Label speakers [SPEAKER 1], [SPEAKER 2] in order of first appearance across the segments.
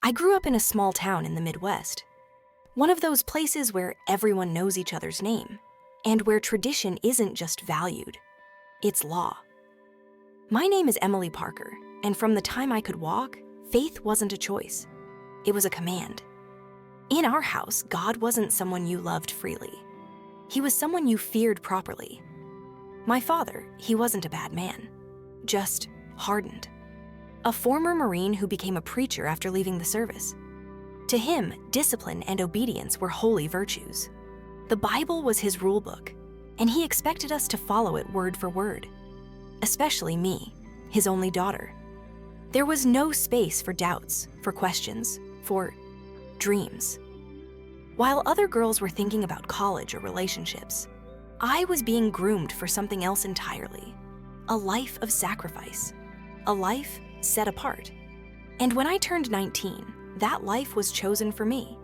[SPEAKER 1] I grew up in a small town in the Midwest. One of those places where everyone knows each other's name, and where tradition isn't just valued, it's law. My name is Emily Parker, and from the time I could walk, faith wasn't a choice. It was a command. In our house, God wasn't someone you loved freely. He was someone you feared properly. My father, he wasn't a bad man, just hardened. A former Marine who became a preacher after leaving the service. To him, discipline and obedience were holy virtues. The Bible was his rule book, and he expected us to follow it word for word. Especially me, his only daughter. There was no space for doubts, for questions, for dreams. While other girls were thinking about college or relationships, I was being groomed for something else entirely. A life of sacrifice. A life set apart. And when I turned 19, that life was chosen for me.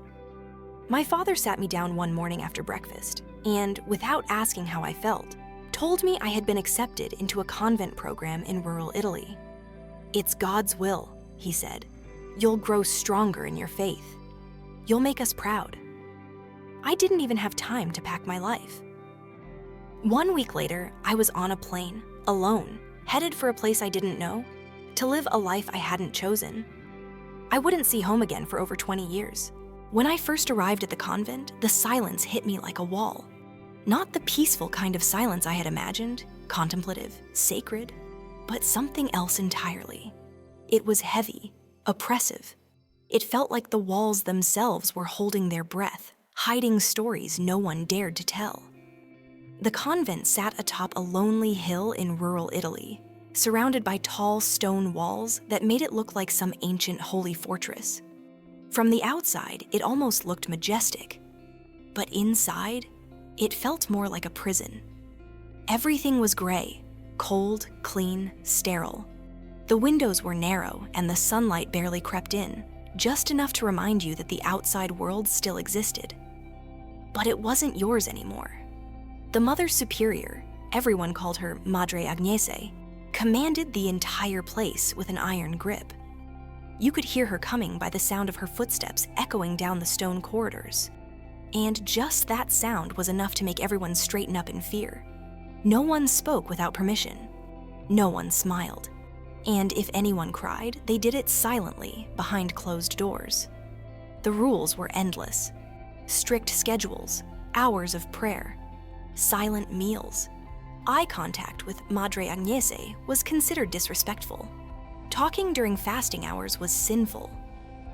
[SPEAKER 1] My father sat me down one morning after breakfast, and without asking how I felt, told me I had been accepted into a convent program in rural Italy. "It's God's will," he said. "You'll grow stronger in your faith. You'll make us proud." I didn't even have time to pack my life. 1 week later, I was on a plane, alone, headed for a place I didn't know, to live a life I hadn't chosen. I wouldn't see home again for over 20 years. When I first arrived at the convent, the silence hit me like a wall. Not the peaceful kind of silence I had imagined, contemplative, sacred, but something else entirely. It was heavy, oppressive. It felt like the walls themselves were holding their breath, hiding stories no one dared to tell. The convent sat atop a lonely hill in rural Italy, surrounded by tall stone walls that made it look like some ancient holy fortress. From the outside, it almost looked majestic, but inside, it felt more like a prison. Everything was gray, cold, clean, sterile. The windows were narrow and the sunlight barely crept in, just enough to remind you that the outside world still existed. But it wasn't yours anymore. The Mother Superior, everyone called her Madre Agnese, commanded the entire place with an iron grip. You could hear her coming by the sound of her footsteps echoing down the stone corridors. And just that sound was enough to make everyone straighten up in fear. No one spoke without permission. No one smiled. And if anyone cried, they did it silently, behind closed doors. The rules were endless. Strict schedules, hours of prayer, silent meals. Eye contact with Madre Agnese was considered disrespectful. Talking during fasting hours was sinful.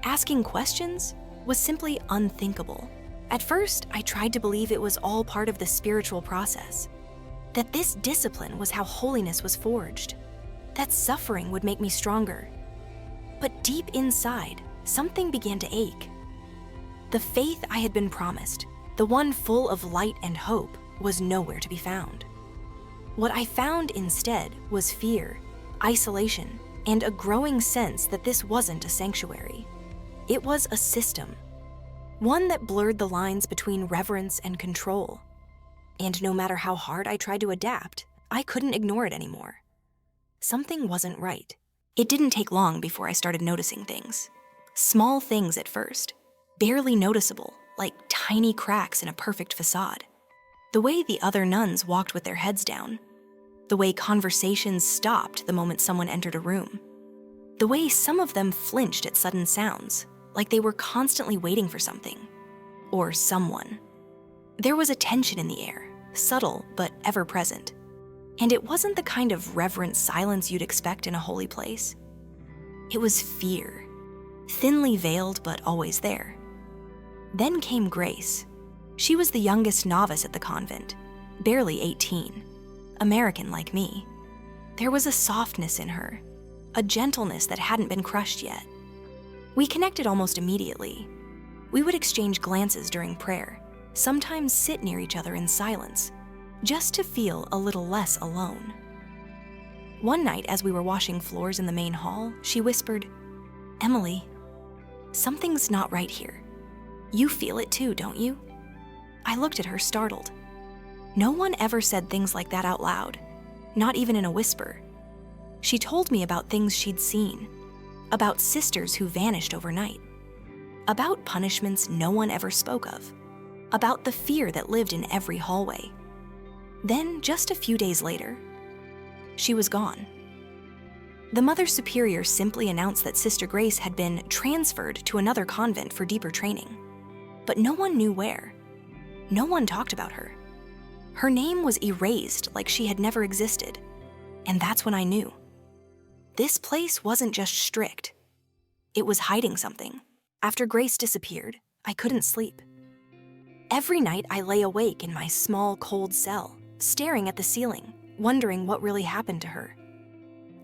[SPEAKER 1] Asking questions was simply unthinkable. At first, I tried to believe it was all part of the spiritual process, that this discipline was how holiness was forged, that suffering would make me stronger. But deep inside, something began to ache. The faith I had been promised, the one full of light and hope, was nowhere to be found. What I found instead was fear, isolation, and a growing sense that this wasn't a sanctuary. It was a system, one that blurred the lines between reverence and control. And no matter how hard I tried to adapt, I couldn't ignore it anymore. Something wasn't right. It didn't take long before I started noticing things. Small things at first, barely noticeable, like tiny cracks in a perfect facade. The way the other nuns walked with their heads down. The way conversations stopped the moment someone entered a room. The way some of them flinched at sudden sounds, like they were constantly waiting for something. Or someone. There was a tension in the air, subtle but ever-present. And it wasn't the kind of reverent silence you'd expect in a holy place. It was fear, thinly veiled but always there. Then came Grace. She was the youngest novice at the convent, barely 18, American like me. There was a softness in her, a gentleness that hadn't been crushed yet. We connected almost immediately. We would exchange glances during prayer, sometimes sit near each other in silence, just to feel a little less alone. One night, as we were washing floors in the main hall, she whispered, "Emily, something's not right here. You feel it too, don't you?" I looked at her, startled. No one ever said things like that out loud, not even in a whisper. She told me about things she'd seen, about sisters who vanished overnight, about punishments no one ever spoke of, about the fear that lived in every hallway. Then, just a few days later, she was gone. The Mother Superior simply announced that Sister Grace had been transferred to another convent for deeper training. But no one knew where. No one talked about her. Her name was erased like she had never existed. And that's when I knew. This place wasn't just strict. It was hiding something. After Grace disappeared, I couldn't sleep. Every night I lay awake in my small, cold cell, staring at the ceiling, wondering what really happened to her.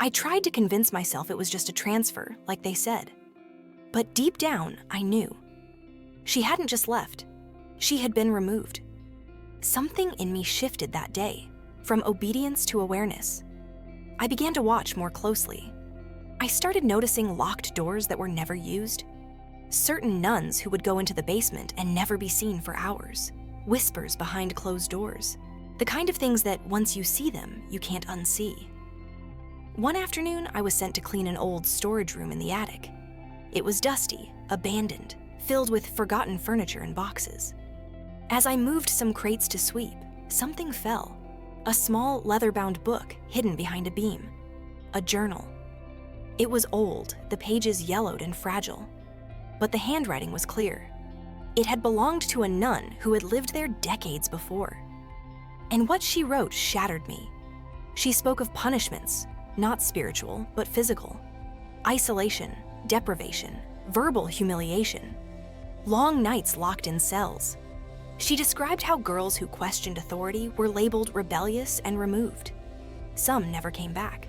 [SPEAKER 1] I tried to convince myself it was just a transfer, like they said. But deep down, I knew. She hadn't just left. She had been removed. Something in me shifted that day, from obedience to awareness. I began to watch more closely. I started noticing locked doors that were never used, certain nuns who would go into the basement and never be seen for hours, whispers behind closed doors, the kind of things that once you see them, you can't unsee. One afternoon, I was sent to clean an old storage room in the attic. It was dusty, abandoned, filled with forgotten furniture and boxes. As I moved some crates to sweep, something fell. A small leather-bound book hidden behind a beam. A journal. It was old, the pages yellowed and fragile. But the handwriting was clear. It had belonged to a nun who had lived there decades before. And what she wrote shattered me. She spoke of punishments, not spiritual, but physical. Isolation, deprivation, verbal humiliation. Long nights locked in cells. She described how girls who questioned authority were labeled rebellious and removed. Some never came back.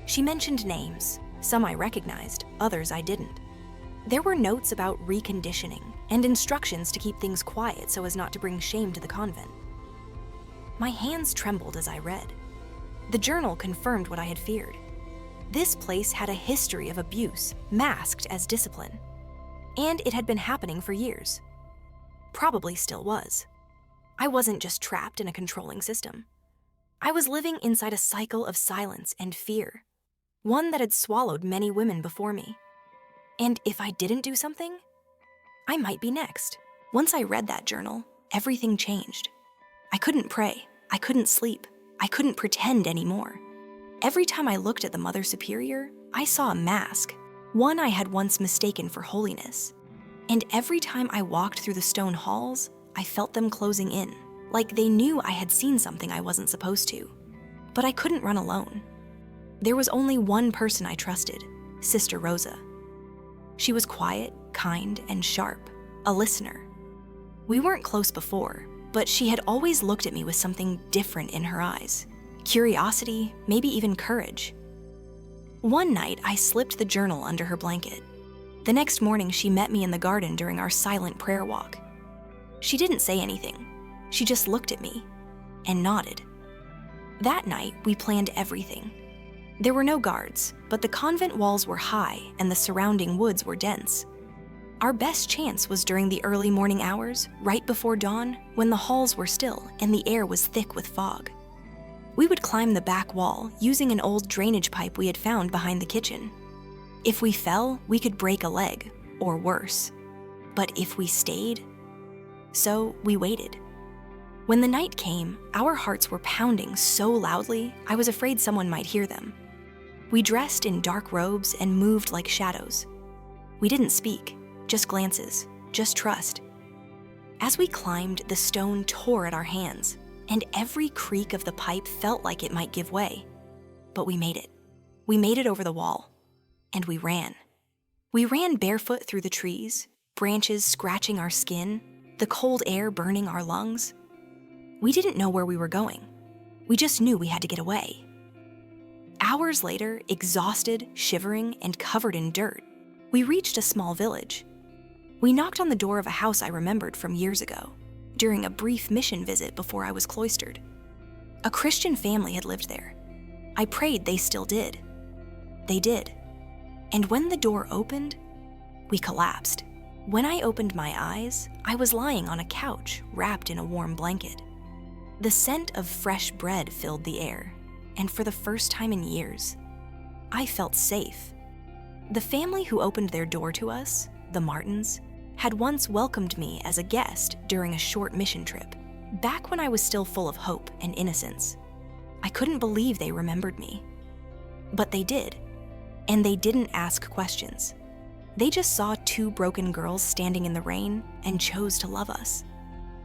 [SPEAKER 1] She mentioned names. Some I recognized, others I didn't. There were notes about reconditioning and instructions to keep things quiet so as not to bring shame to the convent. My hands trembled as I read. The journal confirmed what I had feared. This place had a history of abuse, masked as discipline. And it had been happening for years. Probably still was. I wasn't just trapped in a controlling system. I was living inside a cycle of silence and fear, one that had swallowed many women before me. And if I didn't do something, I might be next. Once I read that journal, everything changed. I couldn't pray. I couldn't sleep. I couldn't pretend anymore. Every time I looked at the Mother Superior, I saw a mask, one I had once mistaken for holiness. And every time I walked through the stone halls, I felt them closing in, like they knew I had seen something I wasn't supposed to. But I couldn't run alone. There was only one person I trusted, Sister Rosa. She was quiet, kind, and sharp, a listener. We weren't close before, but she had always looked at me with something different in her eyes. Curiosity, maybe even courage. One night, I slipped the journal under her blanket. The next morning, she met me in the garden during our silent prayer walk. She didn't say anything. She just looked at me and nodded. That night, we planned everything. There were no guards, but the convent walls were high and the surrounding woods were dense. Our best chance was during the early morning hours, right before dawn, when the halls were still and the air was thick with fog. We would climb the back wall using an old drainage pipe we had found behind the kitchen. If we fell, we could break a leg, or worse. But if we stayed, so we waited. When the night came, our hearts were pounding so loudly, I was afraid someone might hear them. We dressed in dark robes and moved like shadows. We didn't speak. Just glances, just trust. As we climbed, the stone tore at our hands, and every creak of the pipe felt like it might give way. But we made it. We made it over the wall, and we ran. We ran barefoot through the trees, branches scratching our skin, the cold air burning our lungs. We didn't know where we were going. We just knew we had to get away. Hours later, exhausted, shivering, and covered in dirt, we reached a small village. We knocked on the door of a house I remembered from years ago, during a brief mission visit before I was cloistered. A Christian family had lived there. I prayed they still did. They did. And when the door opened, we collapsed. When I opened my eyes, I was lying on a couch wrapped in a warm blanket. The scent of fresh bread filled the air, and for the first time in years, I felt safe. The family who opened their door to us, the Martins, had once welcomed me as a guest during a short mission trip, back when I was still full of hope and innocence. I couldn't believe they remembered me. But they did, and they didn't ask questions. They just saw two broken girls standing in the rain and chose to love us.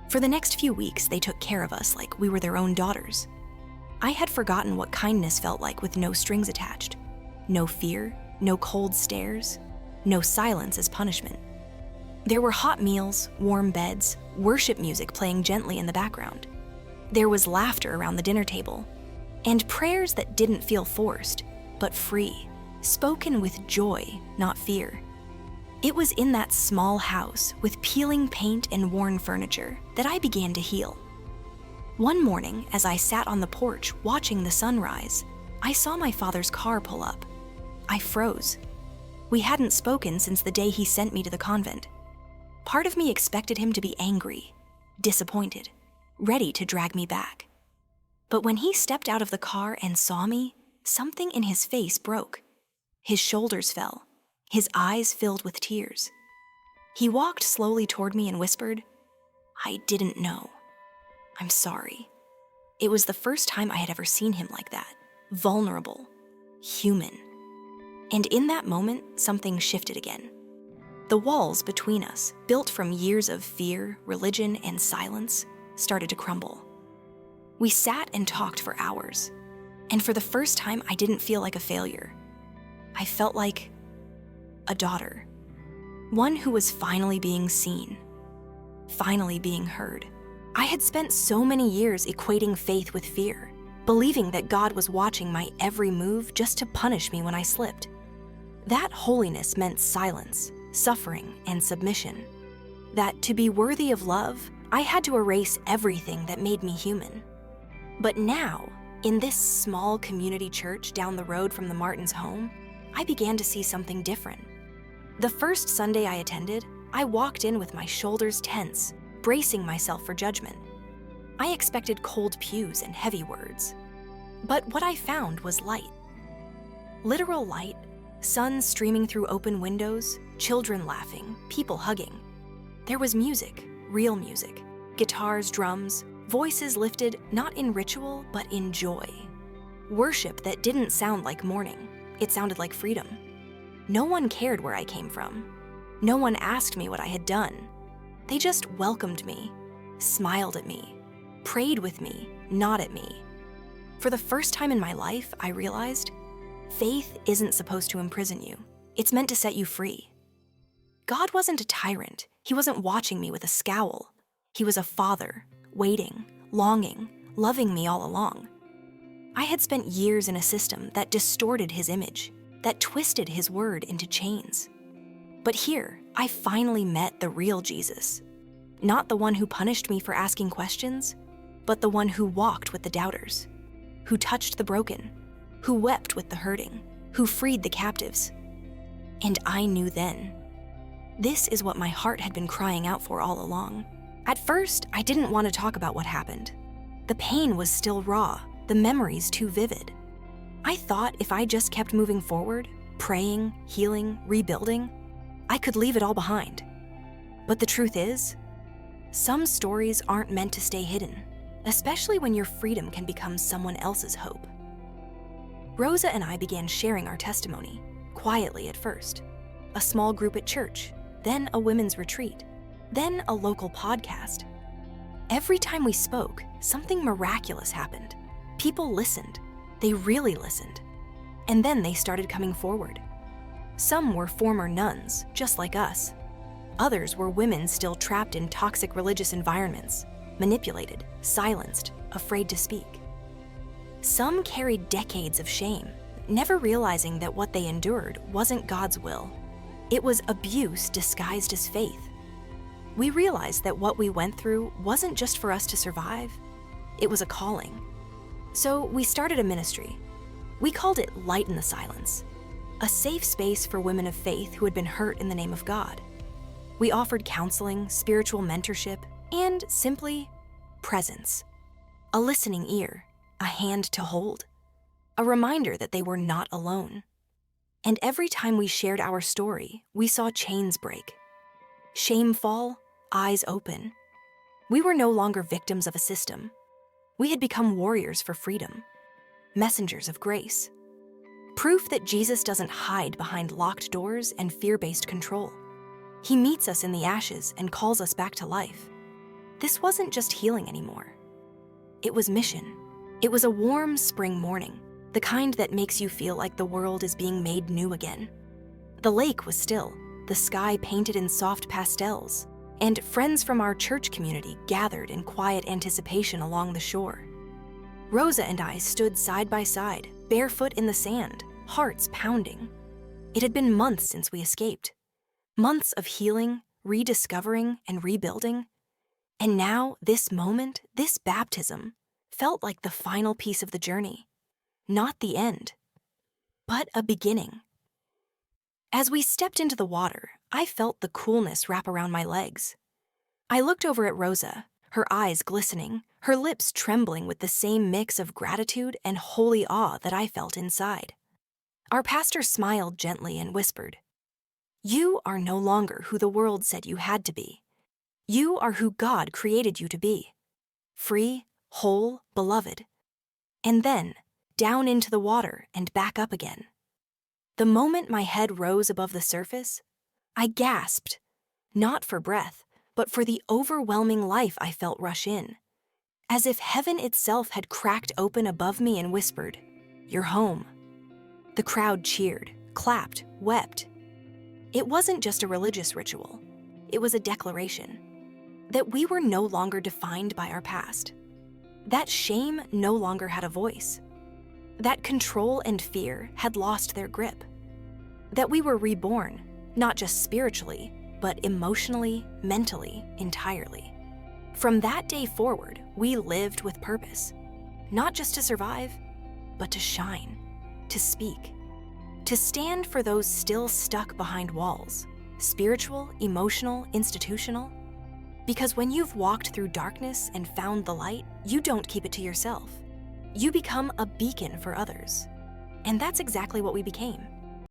[SPEAKER 1] For the next few weeks, they took care of us like we were their own daughters. I had forgotten what kindness felt like with no strings attached. No fear, no cold stares, no silence as punishment. There were hot meals, warm beds, worship music playing gently in the background. There was laughter around the dinner table, and prayers that didn't feel forced, but free, spoken with joy, not fear. It was in that small house with peeling paint and worn furniture that I began to heal. One morning, as I sat on the porch watching the sunrise, I saw my father's car pull up. I froze. We hadn't spoken since the day he sent me to the convent. Part of me expected him to be angry, disappointed, ready to drag me back. But when he stepped out of the car and saw me, something in his face broke. His shoulders fell. His eyes filled with tears. He walked slowly toward me and whispered, "I didn't know. I'm sorry." It was the first time I had ever seen him like that, vulnerable, human. And in that moment, something shifted again. The walls between us, built from years of fear, religion, and silence, started to crumble. We sat and talked for hours, and for the first time, I didn't feel like a failure. I felt like a daughter, one who was finally being seen, finally being heard. I had spent so many years equating faith with fear, believing that God was watching my every move just to punish me when I slipped. That holiness meant silence, suffering, and submission. That to be worthy of love, I had to erase everything that made me human. But now, in this small community church down the road from the Martins' home, I began to see something different. The first Sunday I attended, I walked in with my shoulders tense, bracing myself for judgment. I expected cold pews and heavy words. But what I found was light. Literal light, sun streaming through open windows, children laughing, people hugging. There was music, real music, guitars, drums, voices lifted not in ritual, but in joy. Worship that didn't sound like mourning, it sounded like freedom. No one cared where I came from. No one asked me what I had done. They just welcomed me, smiled at me, prayed with me, not at me. For the first time in my life, I realized faith isn't supposed to imprison you. It's meant to set you free. God wasn't a tyrant. He wasn't watching me with a scowl. He was a father, waiting, longing, loving me all along. I had spent years in a system that distorted his image, that twisted his word into chains. But here, I finally met the real Jesus. Not the one who punished me for asking questions, but the one who walked with the doubters, who touched the broken, who wept with the hurting, who freed the captives. And I knew then. This is what my heart had been crying out for all along. At first, I didn't want to talk about what happened. The pain was still raw, the memories too vivid. I thought if I just kept moving forward, praying, healing, rebuilding, I could leave it all behind. But the truth is, some stories aren't meant to stay hidden, especially when your freedom can become someone else's hope. Rosa and I began sharing our testimony, quietly at first. A small group at church, then a women's retreat, then a local podcast. Every time we spoke, something miraculous happened. People listened. They really listened. And then they started coming forward. Some were former nuns, just like us. Others were women still trapped in toxic religious environments, manipulated, silenced, afraid to speak. Some carried decades of shame, never realizing that what they endured wasn't God's will. It was abuse disguised as faith. We realized that what we went through wasn't just for us to survive, it was a calling. So we started a ministry. We called it Light in the Silence, a safe space for women of faith who had been hurt in the name of God. We offered counseling, spiritual mentorship, and simply presence. A listening ear, a hand to hold, a reminder that they were not alone. And every time we shared our story, we saw chains break. Shameful, eyes open. We were no longer victims of a system. We had become warriors for freedom, messengers of grace. Proof that Jesus doesn't hide behind locked doors and fear-based control. He meets us in the ashes and calls us back to life. This wasn't just healing anymore. It was mission. It was a warm spring morning, the kind that makes you feel like the world is being made new again. The lake was still, the sky painted in soft pastels, and friends from our church community gathered in quiet anticipation along the shore. Rosa and I stood side by side, barefoot in the sand, hearts pounding. It had been months since we escaped. Months of healing, rediscovering, and rebuilding. And now, this moment, this baptism, felt like the final piece of the journey. Not the end, but a beginning. As we stepped into the water, I felt the coolness wrap around my legs. I looked over at Rosa, her eyes glistening, her lips trembling with the same mix of gratitude and holy awe that I felt inside. Our pastor smiled gently and whispered, "You are no longer who the world said you had to be. You are who God created you to be. Free, whole, beloved." And then, down into the water and back up again. The moment my head rose above the surface, I gasped, not for breath, but for the overwhelming life I felt rush in. As if heaven itself had cracked open above me and whispered, "You're home." The crowd cheered, clapped, wept. It wasn't just a religious ritual. It was a declaration that we were no longer defined by our past. That shame no longer had a voice. That control and fear had lost their grip. That we were reborn, not just spiritually, but emotionally, mentally, entirely. From that day forward, we lived with purpose, not just to survive, but to shine, to speak, to stand for those still stuck behind walls, spiritual, emotional, institutional. Because when you've walked through darkness and found the light, you don't keep it to yourself. You become a beacon for others. And that's exactly what we became.